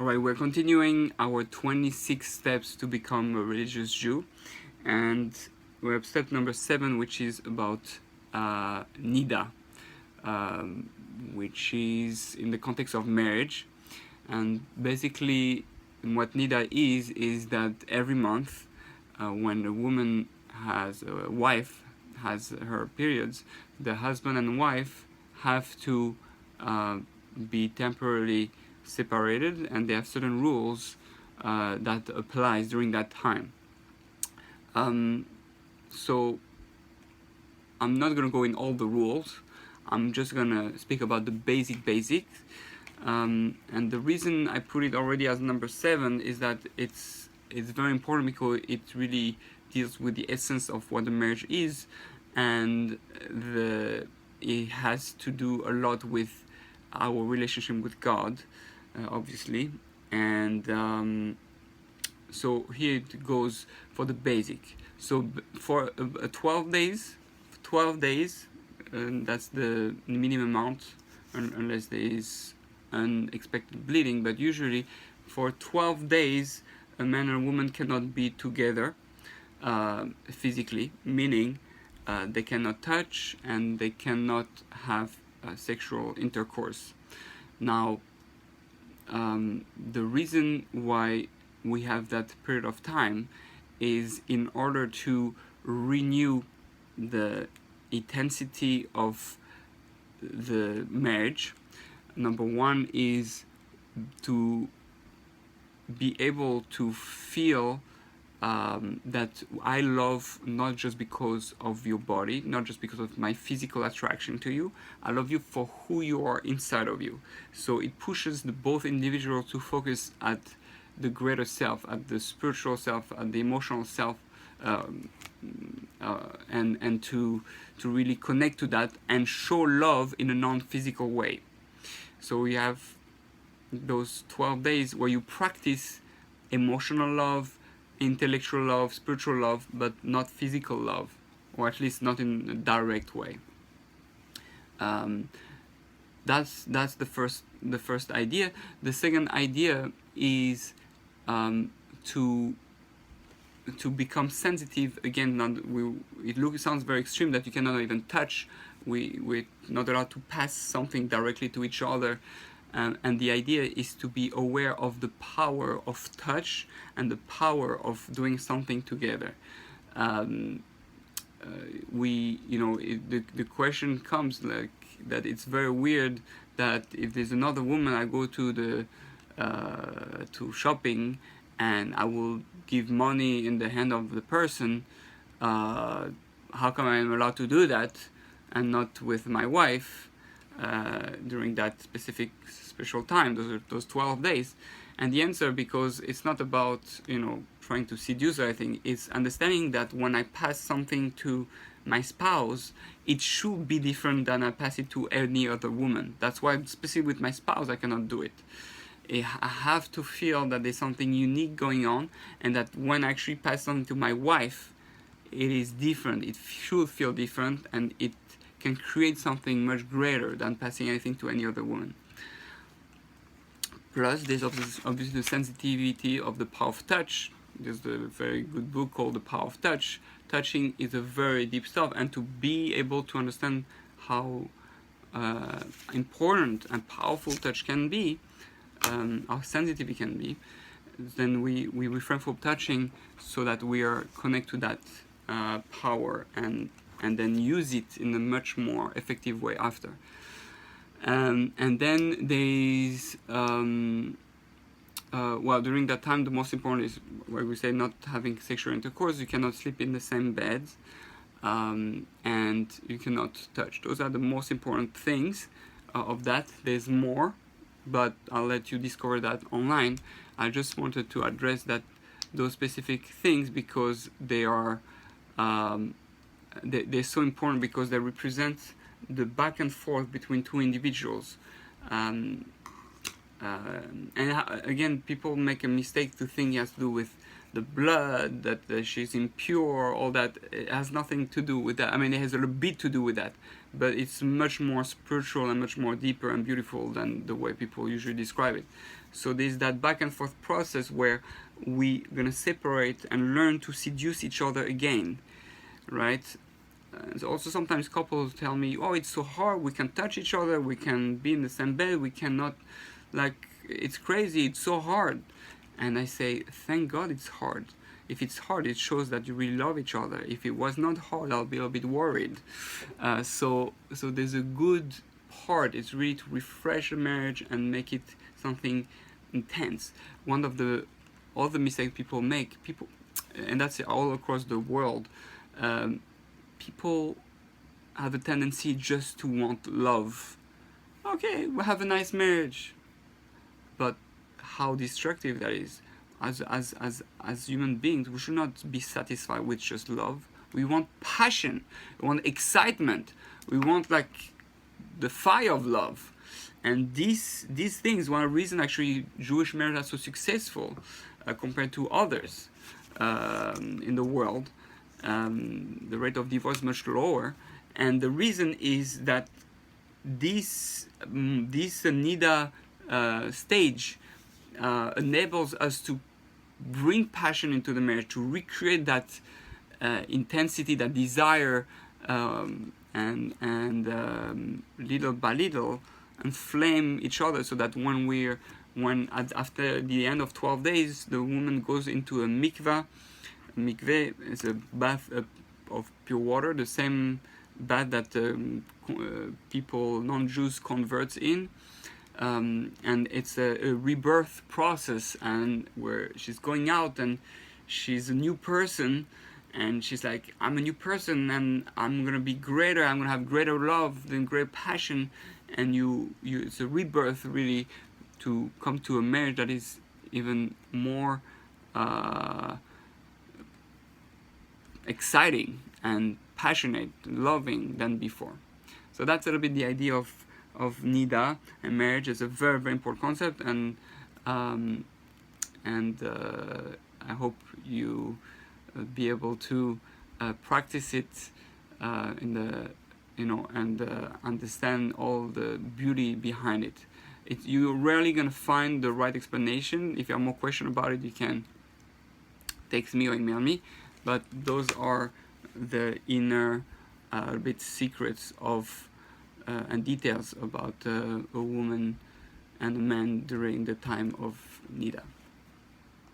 Alright, we're continuing our 26 steps to become a religious Jew, and we're at step number 7, which is about Niddah, which is in the context of marriage. And basically, what Niddah is that every month, when a woman has a wife, has her periods, the husband and wife have to be temporarily separated, and they have certain rules that applies during that time. So I'm not going to go in all the rules. I'm just going to speak about the basics. And the reason I put it already as number 7 is that it's very important because it really deals with the essence of what the marriage is, and it has to do a lot with our relationship with God, obviously. And so here it goes for the basic. So for 12 days, that's the minimum amount, unless there is unexpected bleeding, but usually for 12 days a man and a woman cannot be together physically, meaning they cannot touch and they cannot have sexual intercourse. Now, the reason why we have that period of time is in order to renew the intensity of the marriage. Number 1 is to be able to feel that I love not just because of your body, not just because of my physical attraction to you. I love you for who you are inside of you. So it pushes both individuals to focus at the greater self, at the spiritual self, at the emotional self, and to really connect to that and show love in a non-physical way. So we have those 12 days where you practice emotional love, intellectual love, spiritual love, but not physical love, or at least not in a direct way. That's the first idea. The second idea is to become sensitive. Again, it sounds very extreme that you cannot even touch. We're not allowed to pass something directly to each other. And the idea is to be aware of the power of touch and the power of doing something together. The question comes like that. It's very weird that if there's another woman, I go to shopping and I will give money in the hand of the person. How come I'm allowed to do that and not with my wife during that special time, those 12 days? And the answer, because it's not about trying to seduce her, I think it's understanding that when I pass something to my spouse, it should be different than I pass it to any other woman. That's why, especially with my spouse, I cannot do it. I have to feel that there's something unique going on, and that when I actually pass something to my wife, it is different. It should feel different, and it can create something much greater than passing anything to any other woman. Plus, there's obviously the sensitivity of the power of touch. There's a very good book called The Power of Touch. Touching is a very deep stuff, and to be able to understand how important and powerful touch can be, how sensitive it can be, then we refrain from touching so that we are connected to that power and then use it in a much more effective way after. And then there's during that time, the most important is where we say not having sexual intercourse. You cannot sleep in the same bed, and you cannot touch. Those are the most important things of that. There's more, but I'll let you discover that online. I just wanted to address those specific things because they are they're so important, because they represent the back and forth between two individuals. And again, people make a mistake to think it has to do with the blood, that she's impure, all that. It has nothing to do with that. I mean, it has a little bit to do with that, but it's much more spiritual and much more deeper and beautiful than the way people usually describe it. So there's that back and forth process where we're gonna separate and learn to seduce each other again, right? And also sometimes couples tell me, oh, it's so hard, we can touch each other, we can be in the same bed, we cannot, like, it's crazy, it's so hard. And I say, thank God it's hard. If it's hard, it shows that you really love each other. If it was not hard, I'll be a bit worried. So there's a good part. It's really to refresh a marriage and make it something intense. One of the other mistakes people make, and that's all across the world, people have a tendency just to want love. Okay, we'll have a nice marriage. But how destructive that is. As human beings, we should not be satisfied with just love. We want passion, we want excitement, we want like the fire of love. And these things, one reason actually Jewish marriages are so successful compared to others in the world. The rate of divorce is much lower, and the reason is that this Niddah stage enables us to bring passion into the marriage, to recreate that intensity, that desire, and little by little inflame each other, so that after the end of 12 days, the woman goes into a mikveh. Mikveh is a bath of pure water, the same bath that people, non-Jews, converts in. And it's a rebirth process, and where she's going out and she's a new person, and she's like, I'm a new person and I'm gonna be greater, I'm gonna have greater love and greater passion, and it's a rebirth really to come to a marriage that is even more exciting and passionate, loving than before. So that's a little bit the idea of Niddah, and marriage is a very, very important concept, and I hope you be able to practice it and understand all the beauty behind it. You're rarely gonna find the right explanation. If you have more questions about it, you can text me or email me. But those are the inner bit secrets of and details about a woman and a man during the time of Niddah.